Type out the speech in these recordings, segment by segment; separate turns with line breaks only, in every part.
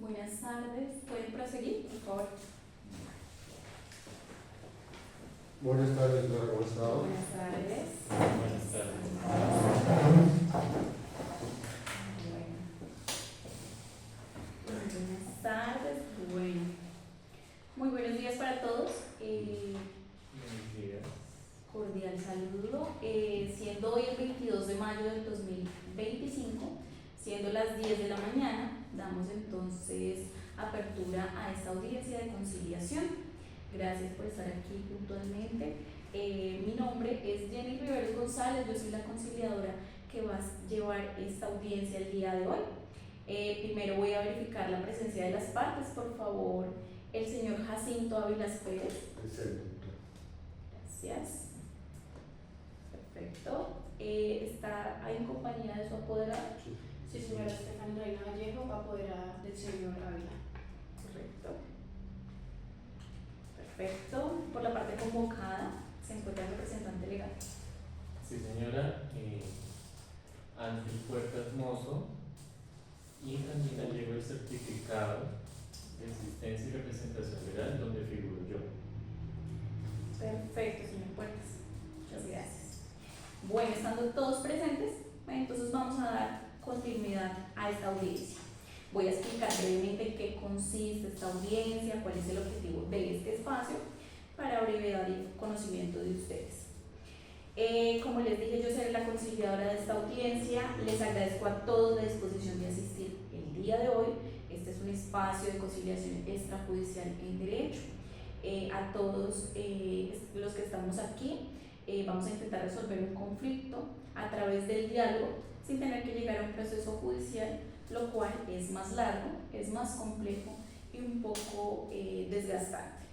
Buenas tardes. ¿Pueden proseguir, por favor?
Buenas tardes, señora, ¿cómo está?
Buenas tardes.
Buenas tardes.
Buenas tardes. Bueno. Muy buenos días para todos.
Buenos días.
Cordial saludo. Siendo hoy el 22 de mayo del 2025, siendo las 10 de la mañana, damos entonces apertura a esta audiencia de conciliación. Gracias por estar aquí puntualmente. Mi nombre es Jenny Riveros González, yo soy la conciliadora que va a llevar esta audiencia el día de hoy. Primero voy a verificar la presencia de las partes. Por favor, el señor Jacinto Ávila Pérez.
Presente.
Gracias. Perfecto. ¿Está ahí en compañía de su apoderado?
Sí, señora Estefanía Reina Vallejo, apoderada del señor Ávila.
Correcto. Perfecto. Por la parte convocada se encuentra el representante legal.
Sí, señora. Ángel Puertas Mozo. Y también le llevo el certificado de existencia y representación legal donde figuro yo.
Perfecto, señor Puertas. Muchas gracias. Bueno, estando todos presentes, entonces vamos a dar continuidad a esta audiencia. Voy a explicar brevemente en qué consiste esta audiencia, cuál es el objetivo de este espacio, para brevedad y conocimiento de ustedes. Como les dije, yo seré la conciliadora de esta audiencia. Les agradezco a todos la disposición de asistir el día de hoy. Este es un espacio de conciliación extrajudicial en derecho. A todos los que estamos aquí, vamos a intentar resolver un conflicto a través del diálogo sin tener que llegar a un proceso judicial, lo cual es más largo, es más complejo y un poco desgastante.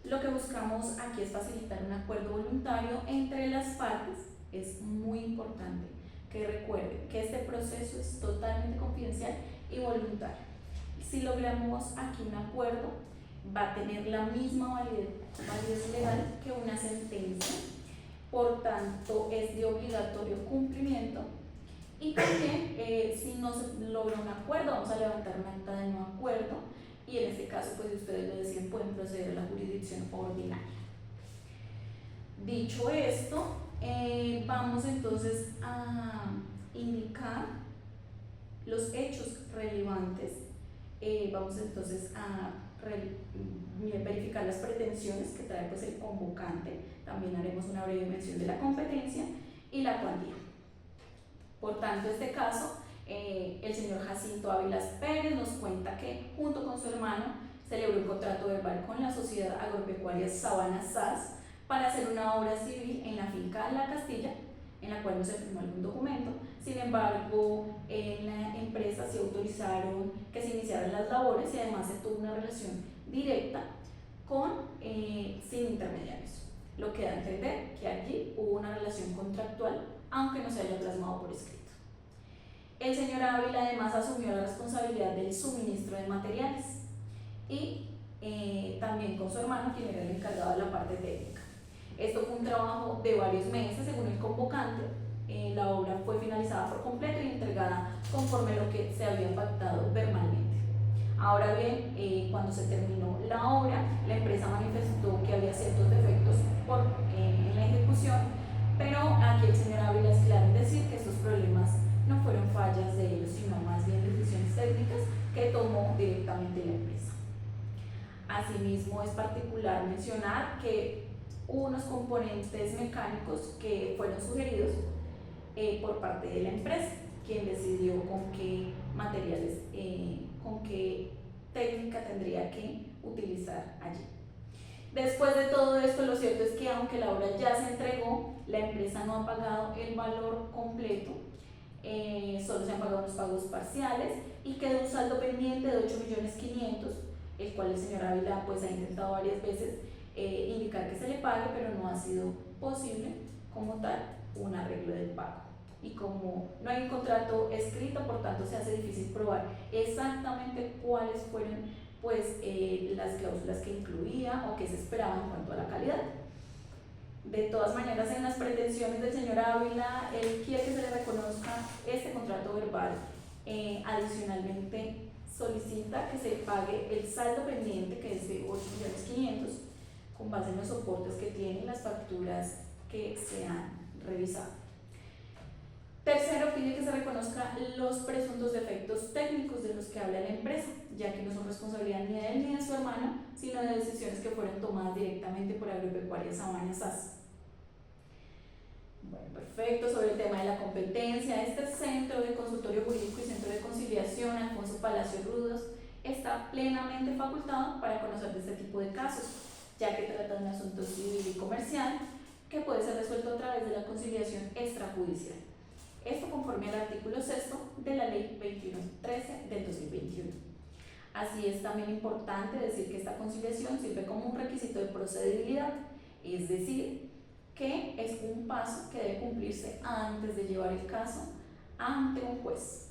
Lo que buscamos aquí es facilitar un acuerdo voluntario entre las partes. Es muy importante que recuerden que este proceso es totalmente confidencial y voluntario. Si logramos aquí un acuerdo, va a tener la misma validez legal que una sentencia, por tanto es de obligatorio cumplimiento. Y también, si no se logra un acuerdo, vamos a levantar una acta de no acuerdo y en este caso, pues si ustedes lo deciden, pueden proceder a la jurisdicción ordinaria. Dicho esto, vamos entonces a indicar los hechos relevantes. Vamos entonces a verificar las pretensiones que trae pues el convocante. También haremos una breve mención de la competencia y la cuantía. Por tanto, en este caso, el señor Jacinto Ávila Pérez nos cuenta que junto con su hermano celebró un contrato verbal con la sociedad agropecuaria Sabana SAS para hacer una obra civil en la finca La Castilla, en la cual no se firmó algún documento. Sin embargo, en la empresa se autorizaron que se iniciaran las labores y además se tuvo una relación directa sin intermediarios, lo que da a entender que allí hubo una relación contractual, aunque no se haya plasmado por escrito. El señor Ávila además asumió la responsabilidad del suministro de materiales y también con su hermano, quien era el encargado de la parte técnica. Esto fue un trabajo de varios meses, según el convocante. La obra fue finalizada por completo y entregada conforme a lo que se había pactado verbalmente. Ahora bien, cuando se terminó la obra, la empresa manifestó que había ciertos defectos en la ejecución, pero aquí el señor Ávila es claro en decir que estos problemas no fueron fallas de ellos, sino más bien decisiones técnicas que tomó directamente la empresa. Asimismo, es particular mencionar que hubo unos componentes mecánicos que fueron sugeridos por parte de la empresa, quien decidió con qué materiales, con qué técnica tendría que utilizar allí. Después de todo esto, lo cierto es que aunque la obra ya se entregó, la empresa no ha pagado el valor completo, solo se han pagado los pagos parciales y queda un saldo pendiente de 8.500.000, el cual el señor Ávila pues ha intentado varias veces indicar que se le pague, pero no ha sido posible como tal un arreglo del pago. Y como no hay un contrato escrito, por tanto se hace difícil probar exactamente cuáles fueron pues las cláusulas que incluía o que se esperaba en cuanto a la calidad. De todas maneras, en las pretensiones del señor Ávila, él quiere que se le reconozca este contrato verbal. Adicionalmente, solicita que se pague el saldo pendiente, que es de 8.500.000, con base en los soportes que tienen las facturas que se han revisado. Tercero, pide que se reconozca los presuntos defectos técnicos de los que habla la empresa, ya que no son responsabilidad ni de él ni de su hermano, sino de decisiones que fueron tomadas directamente por Agropecuaria Sabana SAS. Bueno, perfecto. Sobre el tema de la competencia, este Centro de Consultorio Jurídico y Centro de Conciliación Alfonso Palacio Rudos está plenamente facultado para conocer de este tipo de casos, ya que trata de un asunto civil y comercial que puede ser resuelto a través de la conciliación extrajudicial. Esto conforme al artículo 6 de la Ley 2113 del 2021. Así es también importante decir que esta conciliación sirve como un requisito de procedibilidad, es decir, que es un paso que debe cumplirse antes de llevar el caso ante un juez.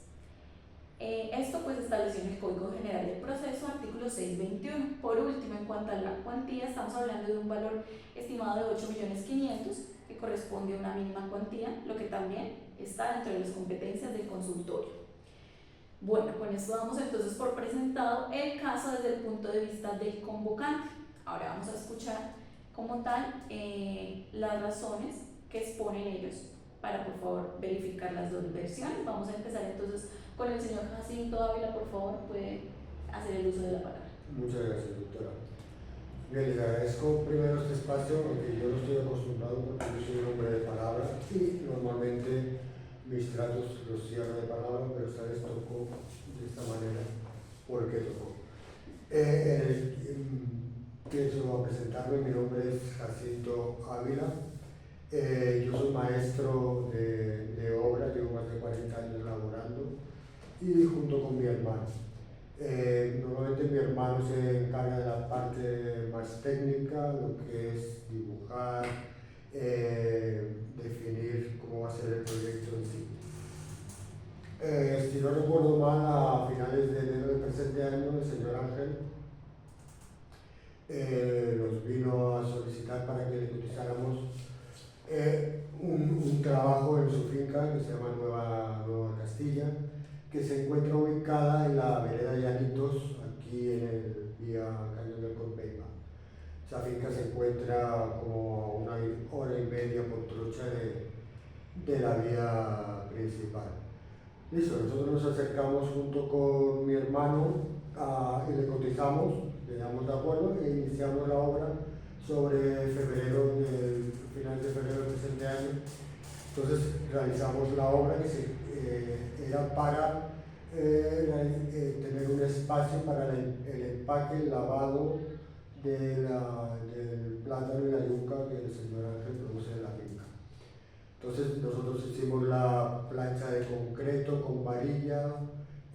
Esto pues establecido en el Código General del Proceso, artículo 621. Por último, en cuanto a la cuantía, estamos hablando de un valor estimado de 8.500.000, que corresponde a una mínima cuantía, lo que también está dentro de las competencias del consultorio. Bueno, con esto damos entonces por presentado el caso desde el punto de vista del convocante. Ahora vamos a escuchar como tal las razones que exponen ellos para por favor verificar las dos versiones. Vamos a empezar entonces con el señor Jacinto Ávila, por favor, puede hacer el uso de la palabra.
Muchas gracias, doctora. Bien, les agradezco primero este espacio, aunque yo no estoy acostumbrado porque yo soy un hombre de palabra y normalmente mis tratos los cierro de palabra, pero esta vez tocó de esta manera. ¿Por qué tocó? Pienso presentarme, mi nombre es Jacinto Ávila. Yo soy maestro de obra, llevo más de 40 años laborando y junto con mi hermano. Normalmente mi hermano se encarga de la parte más técnica, lo que es dibujar, definir cómo va a ser el proyecto en sí. Si no recuerdo mal, a finales de enero del presente año, el señor Ángel nos vino a solicitar para que le cotizáramos un trabajo en su finca que se llama Nueva Castilla, que se encuentra ubicada en la vereda Llanitos, aquí en el vía Cañón del Corpeiba. Esa finca se encuentra como a 1 hora y media por trocha de la vía principal. Listo, nosotros nos acercamos junto con mi hermano y le cotizamos, le damos de acuerdo e iniciamos la obra sobre final de febrero del presente año. Entonces realizamos la obra que era para tener un espacio para el empaque, el lavado del plátano y la yuca que el señor Ángel produce en la finca. Entonces nosotros hicimos la plancha de concreto con varilla,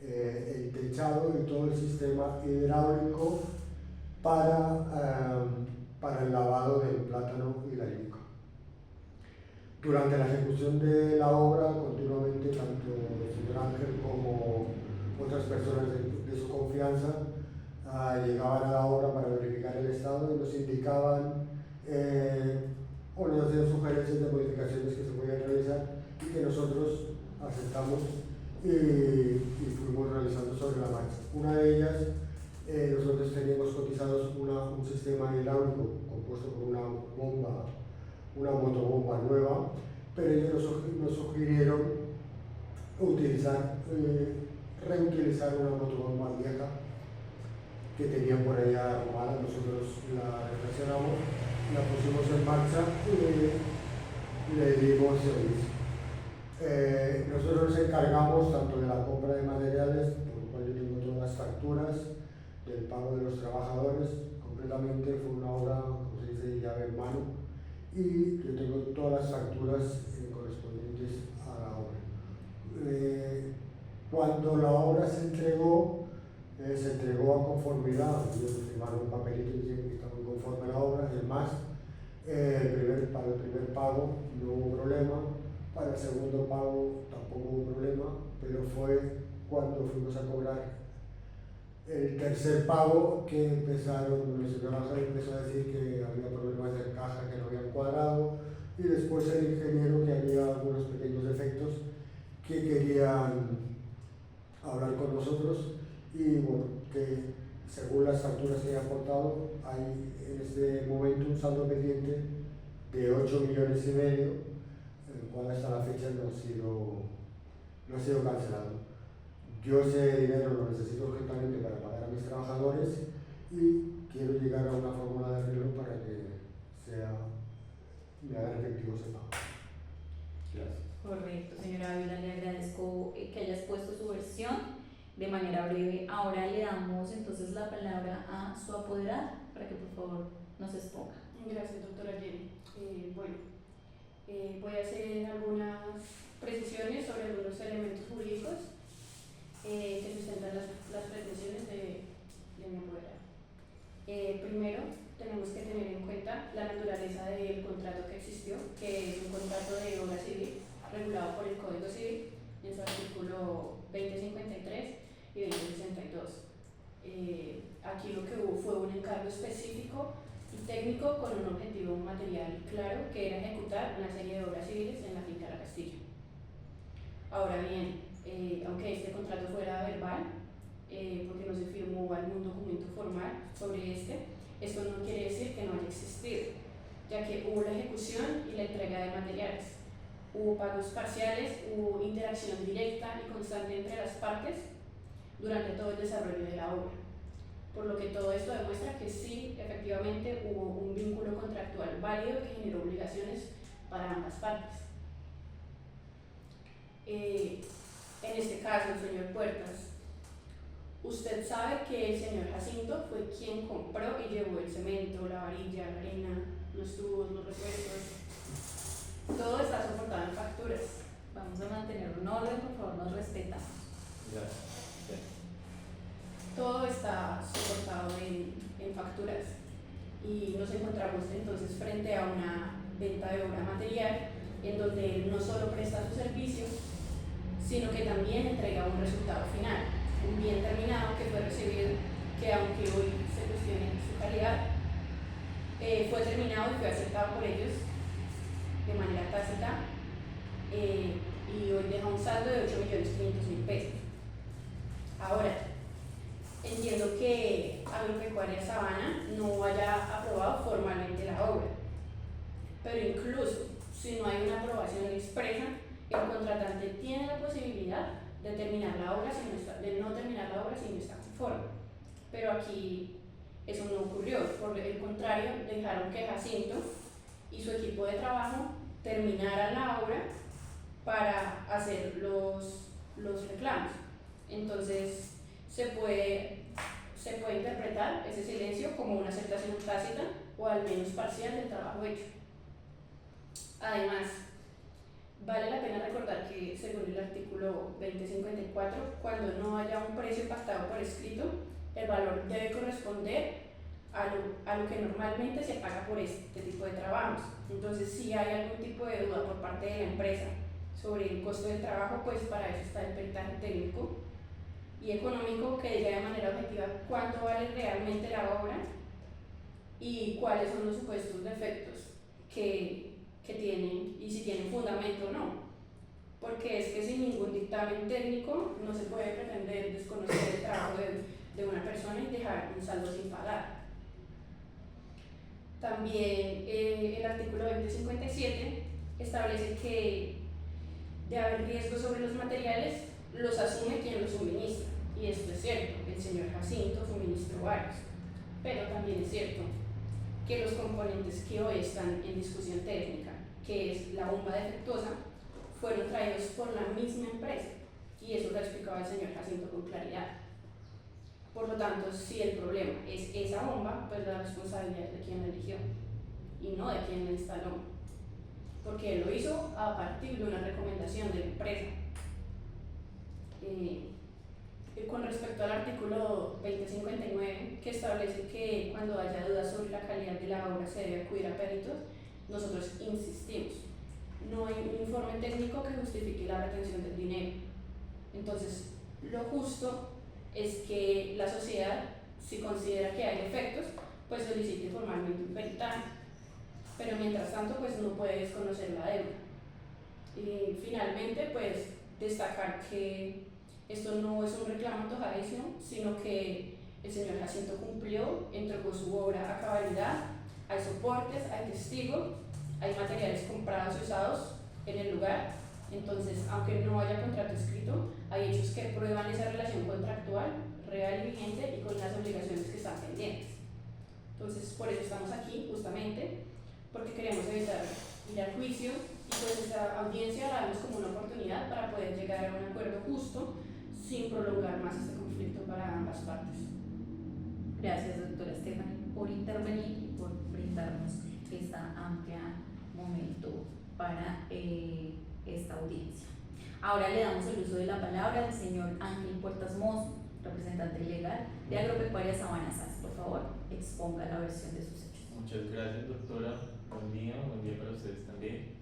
el techado y todo el sistema hidráulico para el lavado del plátano y la yuca. Durante la ejecución de la obra, continuamente, tanto el señor Ángel como otras personas de su confianza llegaban a la obra para verificar el estado y nos indicaban o nos hacían sugerencias de modificaciones que se podían realizar y que nosotros aceptamos y fuimos realizando sobre la marcha. Una de ellas, nosotros teníamos cotizados un sistema hidráulico compuesto por una motobomba nueva, pero ellos nos sugirieron reutilizar una motobomba vieja que tenían por ahí armada. Nosotros la reflexionamos, la pusimos en marcha y le dimos servicio. Nosotros nos encargamos tanto de la compra de materiales, por lo cual yo tengo todas las facturas, del pago de los trabajadores. Completamente fue una obra, como se dice, llave en mano, y yo tengo todas las facturas correspondientes a la obra. Cuando la obra se entregó a conformidad. Ellos firmaron un papelito diciendo que estaban conforme a la obra. Además, para el primer pago no hubo problema, para el segundo pago tampoco hubo problema, pero fue cuando fuimos a cobrar el tercer pago que el señor Ángel empezó a decir que había problemas de caja que no habían cuadrado, y después el ingeniero que había algunos pequeños defectos que querían hablar con nosotros, y bueno, que según las facturas que he aportado, hay en este momento un saldo pendiente de 8,5 millones, el cual hasta la fecha no ha sido cancelado. Yo ese dinero lo necesito urgentemente para pagar a mis trabajadores y quiero llegar a una fórmula de arreglo para que me haga efectivo ese pago. Gracias.
Correcto, señora Ávila, le agradezco que hayas puesto su versión de manera breve. Ahora le damos entonces la palabra a su apoderada para que por favor nos exponga.
Gracias, doctora Jenny. Voy a hacer algunas precisiones sobre algunos elementos jurídicos que sustentan las pretensiones de mi apoderada. Primero, tenemos que tener en cuenta la naturaleza del contrato que existió, que es un contrato de obra civil regulado por el Código Civil en su artículo 2053 y 2062. Aquí lo que hubo fue un encargo específico y técnico con un objetivo material claro, que era ejecutar una serie de obras civiles en la finca La Castilla. Ahora bien, aunque este contrato fuera verbal, porque no se firmó algún documento formal sobre esto no quiere decir que no haya existido, ya que hubo la ejecución y la entrega de materiales, hubo pagos parciales, hubo interacción directa y constante entre las partes durante todo el desarrollo de la obra, por lo que todo esto demuestra que sí, efectivamente hubo un vínculo contractual válido que generó obligaciones para ambas partes. En este caso, señor Puertas, usted sabe que el señor Jacinto fue quien compró y llevó el cemento, la varilla, la arena, los tubos, los repuestos. Todo está soportado en facturas.
Vamos a mantener un orden, por favor, nos respetamos.
Gracias.
Todo está soportado en facturas. Y nos encontramos entonces frente a una venta de obra material en donde él no solo presta su servicio, sino que también entrega un resultado final, un bien terminado que fue recibido, que aunque hoy se cuestione su calidad, fue terminado y fue aceptado por ellos de manera tácita, y hoy deja un saldo de 8.500.000 pesos. Ahora, entiendo que Agropecuaria Sabana no haya aprobado formalmente la obra, pero incluso si no hay una aprobación expresa, el contratante tiene la posibilidad de terminar la obra de no terminar la obra si no está conforme. Pero aquí eso no ocurrió, por el contrario, dejaron que Jacinto y su equipo de trabajo terminaran la obra para hacer los reclamos. Entonces se puede interpretar ese silencio como una aceptación tácita o al menos parcial del trabajo hecho. Además, vale la pena recordar que, según el artículo 2054, cuando no haya un precio pactado por escrito, el valor debe corresponder a lo que normalmente se paga por este tipo de trabajos. Entonces, si hay algún tipo de duda por parte de la empresa sobre el costo del trabajo, pues para eso está el peritaje técnico y económico que diga de manera objetiva cuánto vale realmente la obra y cuáles son los supuestos defectos que tienen y si tienen fundamento o no, porque es que sin ningún dictamen técnico no se puede pretender desconocer el trabajo de una persona y dejar un saldo sin pagar. También el artículo 2057 establece que de haber riesgos sobre los materiales los asume quien los suministra, y esto es cierto, el señor Jacinto suministró varios, pero también es cierto que los componentes que hoy están en discusión técnica, que es la bomba defectuosa, fueron traídos por la misma empresa, y eso lo explicaba el señor Jacinto con claridad. Por lo tanto, si el problema es esa bomba, pues la responsabilidad es de quien la eligió y no de quien la instaló, porque él lo hizo a partir de una recomendación de la empresa. Con respecto al artículo 2059, que establece que cuando haya dudas sobre la calidad de la obra se debe acudir a peritos, nosotros insistimos, no hay un informe técnico que justifique la retención del dinero. Entonces, lo justo es que la sociedad, si considera que hay defectos, pues solicite formalmente un peritaje, pero mientras tanto pues no puede desconocer la deuda. Y finalmente, pues destacar que Esto no es un reclamo antojadizo, sino que el señor Jacinto cumplió, entregó su obra a cabalidad, hay soportes, hay testigos, hay materiales comprados y usados en el lugar. Entonces, aunque no haya contrato escrito, hay hechos que prueban esa relación contractual real y vigente y con las obligaciones que están pendientes. Entonces, por eso estamos aquí, justamente, porque queremos evitar ir al juicio y pues esta audiencia la vemos como una oportunidad para poder llegar a un acuerdo justo sin prolongar más este conflicto para ambas partes.
Gracias, doctora Stephanie, por intervenir y por brindarnos este amplio momento para esta audiencia. Ahora le damos el uso de la palabra al señor Ángel Puertas Mozo, representante legal de Agropecuaria Sabana SAS. Por favor, exponga la versión de sus hechos.
Muchas gracias, doctora. Buen día para ustedes también.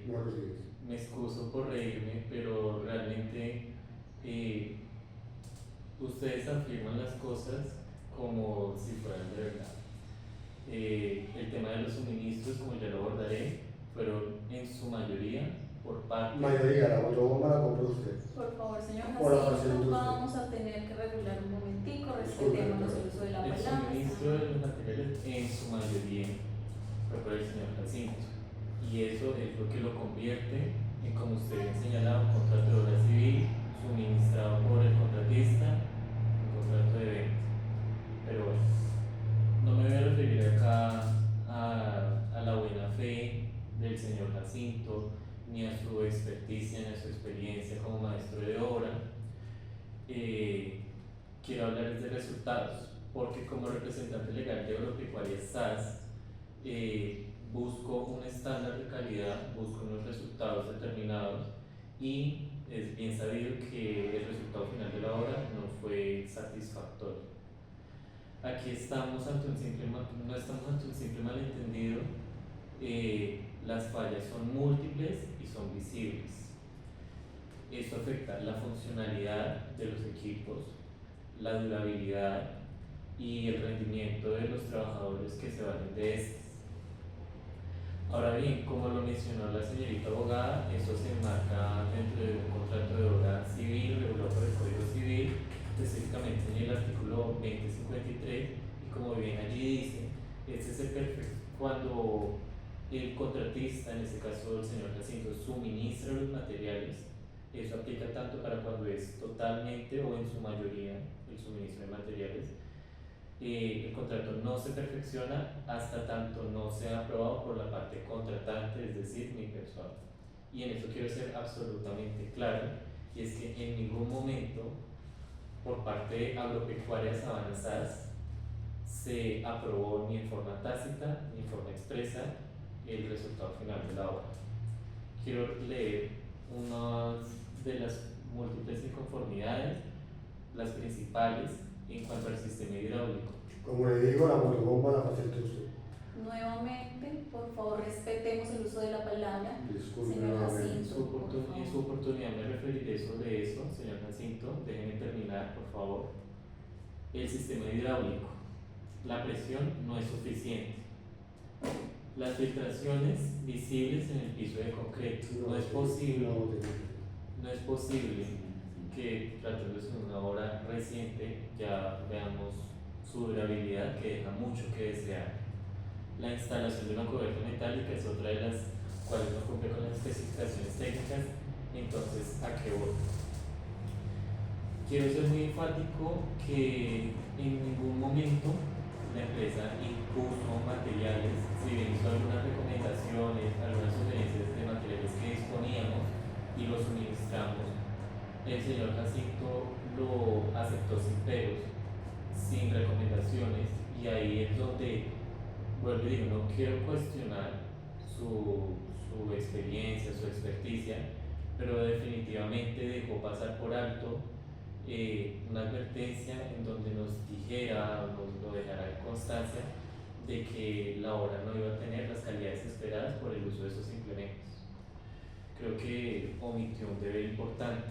Buenos días.
Me excuso por reírme, pero realmente ustedes afirman las cosas como si fueran de verdad. El tema de los suministros, como ya lo abordaré, fueron en su mayoría por parte...
Mayoría, la motobomba la compró usted.
Por favor, señor
Por la
Jacinto,
facilitó usted.
vamos a tener que regular un momentico,
Disculpe,
respetemos
doctora.
el uso de la
El
palabra.
suministro de los materiales en su mayoría fue por el señor Jacinto. Y eso es lo que lo convierte en, como usted ha señalado, un contrato de obra civil suministrado por el contratista, un contrato de venta. Pero bueno, no me voy a referir acá a la buena fe del señor Jacinto, ni a su experticia, ni a su experiencia como maestro de obra. Quiero hablarles de resultados, porque como representante legal de Agropecuaria SAS, busco un estándar de calidad, busco unos resultados determinados y es bien sabido que el resultado final de la obra no fue satisfactorio. Aquí estamos ante un simple, no estamos ante un simple malentendido, las fallas son múltiples y son visibles. Esto afecta la funcionalidad de los equipos, la durabilidad y el rendimiento de los trabajadores que se valen de estos. Ahora bien, como lo mencionó la señorita abogada, esto se enmarca dentro de un contrato de obra civil regulado por el Código Civil, específicamente en el artículo 2053, y como bien allí dice, este es el perfecto cuando el contratista, en este caso el señor Jacinto, suministra los materiales. Eso aplica tanto para cuando es totalmente o en su mayoría el suministro de materiales. El contrato no se perfecciona hasta tanto no sea aprobado por la parte contratante, es decir, mi persona. Y en eso quiero ser absolutamente claro, y es que en ningún momento por parte de Agropecuaria Sabana SAS se aprobó ni en forma tácita ni en forma expresa el resultado final de la obra. Quiero leer unas de las múltiples inconformidades, las principales en cuanto al sistema hidráulico.
Como le digo, la motobomba la facilitó usted.
Nuevamente, por favor, respetemos el uso de la palabra.
Disculpe
Señor
nuevamente.
Jacinto.
En su oportunidad me referiré sobre eso, señor Jacinto. Déjenme terminar, por favor. El sistema hidráulico. La presión no es suficiente. Las filtraciones visibles en el piso de concreto. No es posible que, tratándose de una obra reciente, ya veamos su durabilidad, que deja mucho que desear. La instalación de una cubierta metálica es otra de las cuales no cumple con las especificaciones técnicas. Entonces, ¿a qué voy? Quiero ser muy enfático que en ningún momento la empresa impuso materiales, si bien hizo algunas recomendaciones, algunas sugerencias de materiales que disponíamos y los suministramos, el señor Jacinto lo aceptó sin peros, sin recomendaciones, y ahí es donde, vuelvo y digo, no quiero cuestionar su experiencia, su experticia, pero definitivamente dejó pasar por alto una advertencia en donde nos dijera, nos lo dejara en constancia de que la obra no iba a tener las calidades esperadas por el uso de esos implementos. Creo que omitió un deber importante.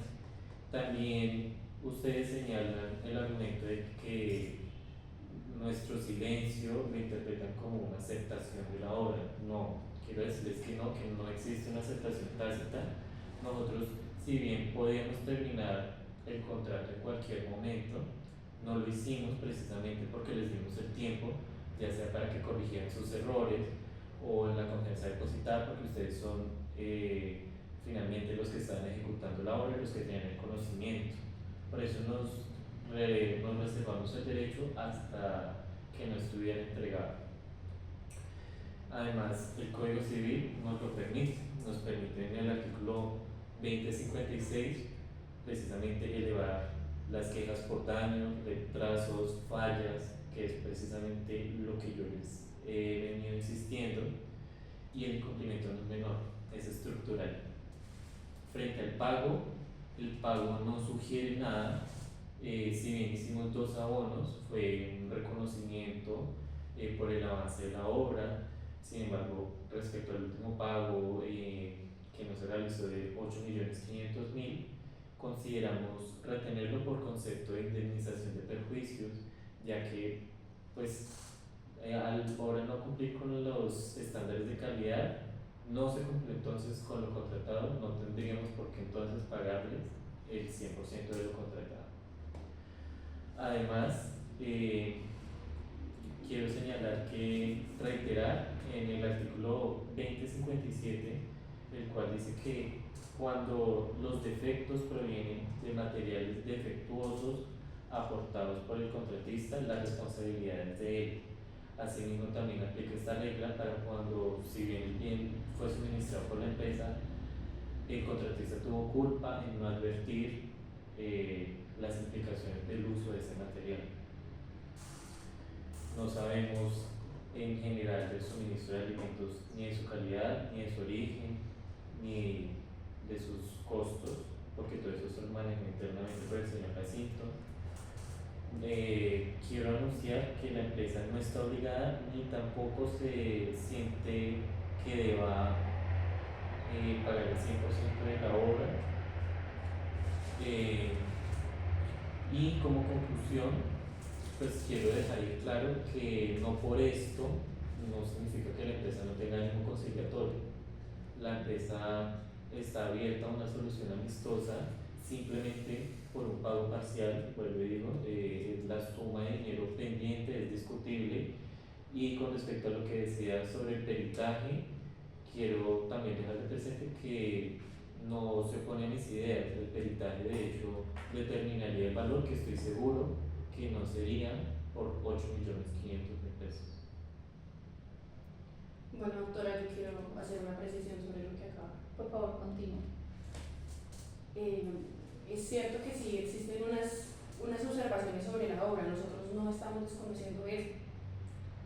También ustedes señalan el argumento de que nuestro silencio lo interpretan como una aceptación de la obra. No, quiero decirles que no existe una aceptación tácita. Nosotros si bien podíamos terminar el contrato en cualquier momento, no lo hicimos precisamente porque les dimos el tiempo, ya sea para que corrigieran sus errores o en la confianza depositada, porque ustedes son finalmente los que están ejecutando la obra y los que tienen el conocimiento. Por eso nos reservamos el derecho hasta que no estuviera entregado. Además, el Código Civil nos lo permite, nos permite en el artículo 2056 precisamente elevar las quejas por daño, retrasos, fallas, que es precisamente lo que yo les he venido insistiendo, y el incumplimiento no es menor, es estructural. Frente al pago, el pago no sugiere nada, si bien hicimos 2 abonos, fue un reconocimiento por el avance de la obra. Sin embargo, respecto al último pago que no se realizó de 8.500.000, consideramos retenerlo por concepto de indemnización de perjuicios, ya que pues al ahora no cumplir con los estándares de calidad, no se cumple entonces con lo contratado, no tendríamos por qué entonces pagarles el 100% de lo contratado. Además, quiero señalar que reiterar en el artículo 2057, el cual dice que cuando los defectos provienen de materiales defectuosos aportados por el contratista, la responsabilidad es de él. Asimismo, también aplica esta regla para cuando, si bien el bien fue suministrado por la empresa, el contratista tuvo culpa en no advertir las implicaciones del uso de ese material. No sabemos en general del suministro de alimentos ni de su calidad, ni de su origen, ni de sus costos, porque todo eso se maneja internamente por el señor Jacinto. Quiero anunciar que la empresa no está obligada ni tampoco se siente que deba pagar el 100% de la obra. Y como conclusión, pues quiero dejar claro que no por esto no significa que la empresa no tenga ánimo conciliatorio. La empresa está abierta a una solución amistosa, simplemente por un pago parcial, vuelvo y digo, la suma de dinero pendiente es discutible. Y con respecto a lo que decía sobre el peritaje, quiero también dejar de presente que no se opone a mis ideas. El peritaje de hecho determinaría el valor, que estoy seguro que no sería por 8.500.000 pesos.
Bueno, doctora, yo quiero hacer una precisión sobre lo que acaba.
Por favor, continúe.
Es cierto que sí existen unas observaciones sobre la obra, nosotros no estamos desconociendo eso,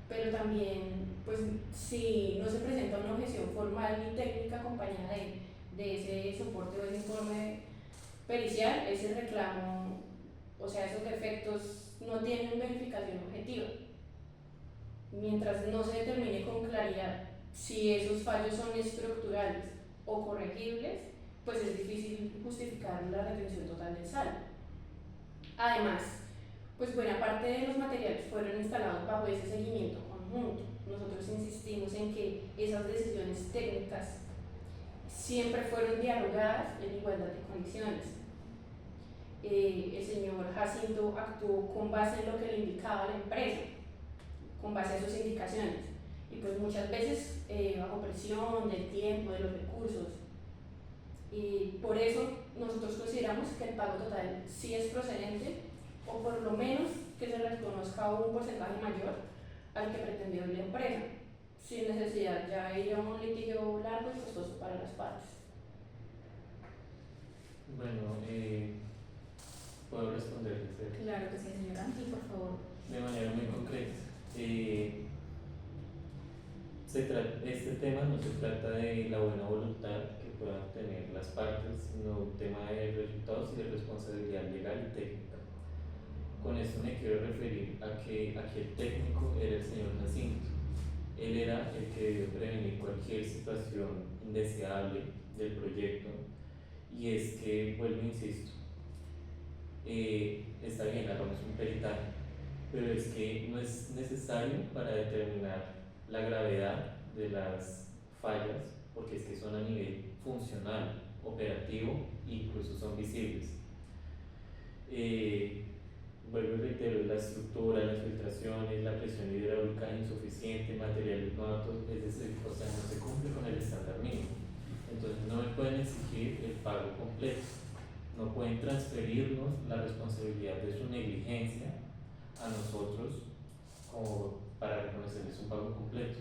pero también, pues, si no se presenta una objeción formal ni técnica acompañada de ese soporte o ese informe pericial, ese reclamo, o sea, esos defectos no tienen verificación objetiva. Mientras no se determine con claridad si esos fallos son estructurales o corregibles, pues es difícil justificar la retención total del saldo. Además, pues buena parte de los materiales fueron instalados bajo ese seguimiento conjunto. Nosotros insistimos en que esas decisiones técnicas siempre fueron dialogadas en igualdad de condiciones. El señor Jacinto actuó con base en lo que le indicaba la empresa, con base a sus indicaciones, y pues muchas veces bajo presión del tiempo, de los recursos. Y por eso nosotros consideramos que el pago total sí es procedente, o por lo menos que se reconozca un porcentaje mayor al que pretendió la empresa, sin necesidad ya ir a un litigio largo y costoso para las partes.
Bueno, puedo responderles
Claro que sí, señora Ángel, por favor.
de manera muy concreta. Este tema no se trata de la buena voluntad que puedan tener las partes, sino un tema de resultados y de responsabilidad legal y técnica. Con esto me quiero referir a que aquí el técnico era el señor Jacinto. Él era el que debió prevenir cualquier situación indeseable del proyecto, y es que, vuelvo e insisto, está bien, hagamos un peritaje, pero es que no es necesario para determinar la gravedad de las fallas, porque es que son a nivel funcional operativo, incluso son visibles. Vuelvo y reitero, la estructura, las filtraciones, la presión hidráulica insuficiente, materiales no aptos, es decir, o sea, no se cumple con el estándar mínimo. Entonces no me pueden exigir el pago completo, no pueden transferirnos la responsabilidad de su negligencia a nosotros como para reconocerles un pago completo.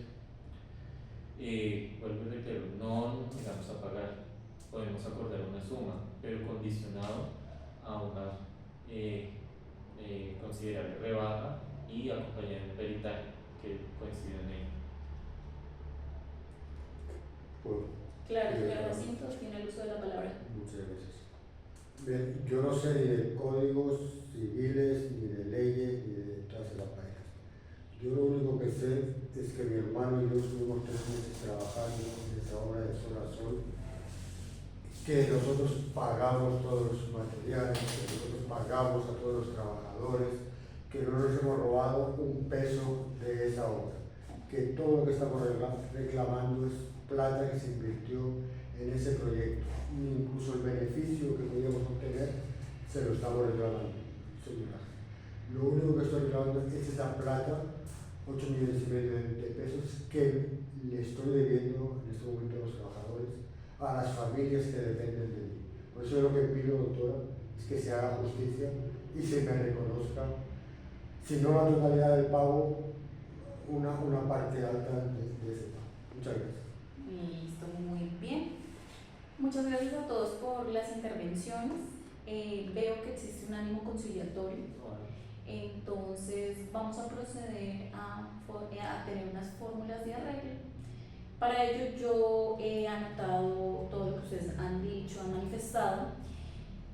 Vuelvo y reitero, no nos negamos a pagar, podemos acordar una suma, pero condicionado a una considerable rebaja y acompañar un peritaje que coincida en ello.
Pues,
Claro, señor Jacinto, tiene el uso de la palabra.
muchas gracias. Bien, yo no sé ni de códigos civiles, ni de leyes, ni de todas esas vainas. Yo lo único que sé es que mi hermano y yo estuvimos 3 meses trabajando en esa obra de sol a sol, que nosotros pagamos todos los materiales, que nosotros pagamos a todos los trabajadores, que no nos hemos robado un peso de esa obra, que todo lo que estamos reclamando es plata que se invirtió en ese proyecto, incluso el beneficio que podíamos obtener se lo estamos reclamando, señora. Lo único que estoy reclamando es esa plata, 8,5 millones de pesos, que le estoy debiendo en este momento a los trabajadores, a las familias que dependen de mí. Por eso yo lo que pido, doctora, es que se haga justicia y se me reconozca, si no la totalidad del pago, una parte alta de ese pago. Muchas gracias.
Listo, muy bien. Muchas gracias a todos por las intervenciones. Veo que existe un ánimo conciliatorio. Entonces vamos a proceder a tener unas fórmulas de arreglo. Para ello yo he anotado todo lo que ustedes han dicho, han manifestado,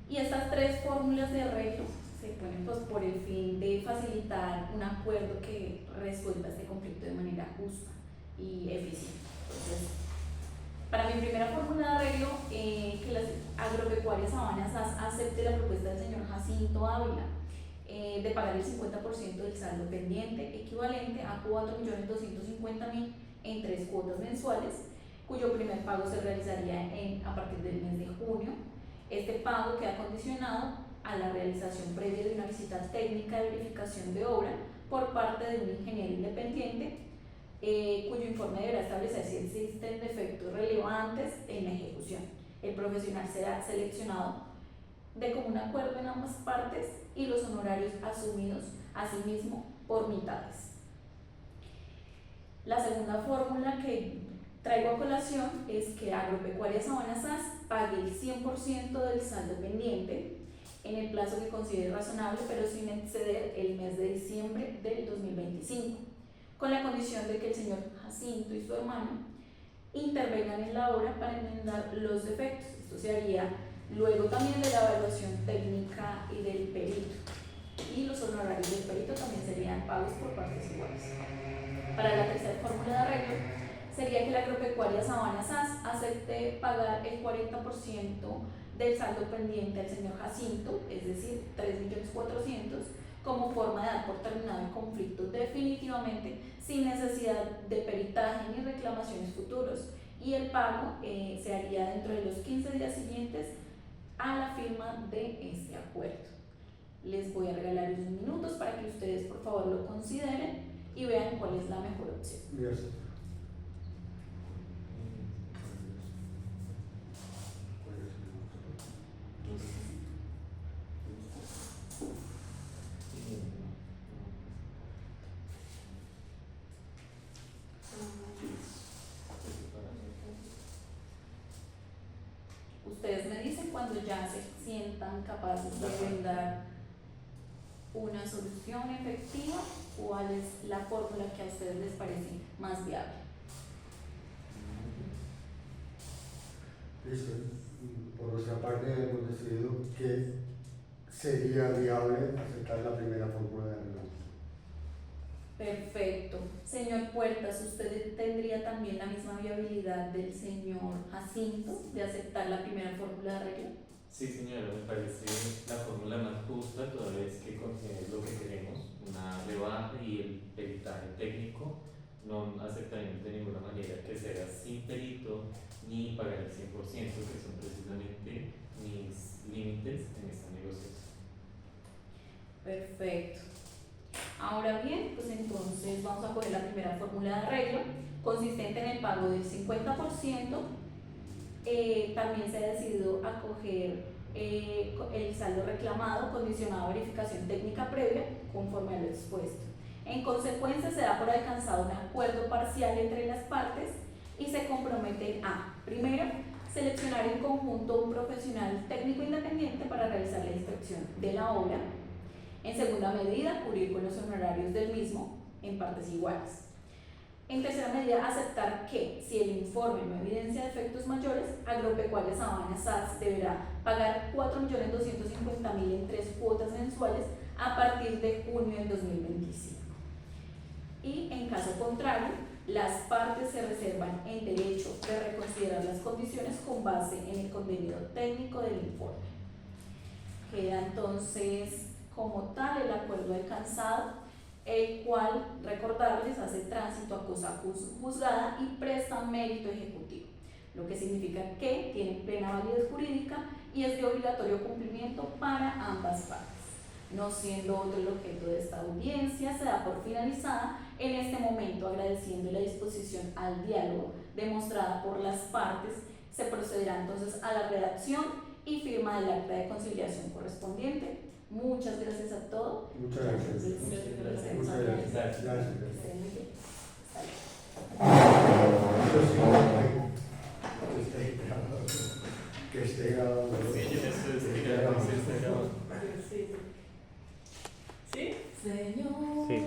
y estas 3 fórmulas de arreglo se ponen pues por el fin de facilitar un acuerdo que resuelva este conflicto de manera justa y eficiente. Entonces, para mi primera fórmula de arreglo, que las agropecuarias Sabanas acepte la propuesta del señor Jacinto Ávila de pagar el 50% del saldo pendiente, equivalente a 4.250.000 en 3 cuotas mensuales, cuyo primer pago se realizaría a partir del mes de junio. Este pago queda condicionado a la realización previa de una visita técnica de verificación de obra por parte de un ingeniero independiente, cuyo informe deberá establecer si existen defectos relevantes en la ejecución. El profesional será seleccionado de común acuerdo en ambas partes y los honorarios asumidos asimismo por mitades. La segunda fórmula que traigo a colación es que Agropecuarias Sabanas SAS pague el 100% del saldo pendiente en el plazo que considere razonable, pero sin exceder el mes de diciembre del 2025, con la condición de que el señor Jacinto y su hermano intervengan en la obra para enmendar los defectos. Esto se haría luego también de la evaluación técnica y del perito, y los honorarios del perito también serían pagos por partes iguales. Para la tercera fórmula de arreglo sería que la Agropecuaria Sabanas SAS acepte pagar el 40% del saldo pendiente al señor Jacinto, es decir, 3.400.000, como forma de dar por terminado el conflicto definitivamente, sin necesidad de peritaje ni reclamaciones futuros, y el pago se haría dentro de los 15 días siguientes a la firma de este acuerdo. Les voy a regalar unos minutos para que ustedes por favor lo consideren y vean cuál es la mejor opción.
Gracias.
Ustedes me dicen cuando ya se sientan capaces de brindar una solución efectiva, cuál es la fórmula que a ustedes les parece más viable.
Listo. Por nuestra parte hemos decidido que sería viable aceptar la primera fórmula de arreglo.
Perfecto. Señor Puertas, ¿usted tendría también la misma viabilidad del señor Jacinto de aceptar la primera fórmula de arreglo?
Sí, señora, me parece la fórmula más justa, toda vez que contiene lo que queremos, una rebaja y el peritaje técnico no aceptaremos de ninguna manera que sea sin perito ni pagar el 100%, que son precisamente mis límites en esta negociación.
Perfecto. Ahora bien, pues entonces vamos a coger la primera fórmula de arreglo, consistente en el pago del 50%. También se ha decidido acoger el saldo reclamado condicionado a verificación técnica previa conforme a lo expuesto. En consecuencia, se da por alcanzado un acuerdo parcial entre las partes y se comprometen a, primero, seleccionar en conjunto un profesional técnico independiente para realizar la inspección de la obra. En segunda medida, cubrir con los honorarios del mismo en partes iguales. En tercera medida, aceptar que, si el informe no evidencia defectos mayores, Agropecuarias Sabana SAS deberá pagar 4.250.000 en 3 cuotas mensuales a partir de junio del 2025. Y en caso contrario, las partes se reservan el derecho de reconsiderar las condiciones con base en el contenido técnico del informe. Queda entonces como tal el acuerdo alcanzado, el cual, recordarles, hace tránsito a cosa juzgada y presta mérito ejecutivo, lo que significa que tiene plena validez jurídica y es de obligatorio cumplimiento para ambas partes. No siendo otro el objeto de esta audiencia, se da por finalizada en este momento, agradeciendo la disposición al diálogo demostrada por las partes. Se procederá entonces a la redacción y firma del acta de conciliación correspondiente. Muchas gracias a todos.
Muchas gracias.
Muchas gracias.
Muchas gracias.
Gracias.
Gracias.
Que estén muy bien. Hasta luego.
Que esté grabado.
Sí, eso es, que ya no se está grabando.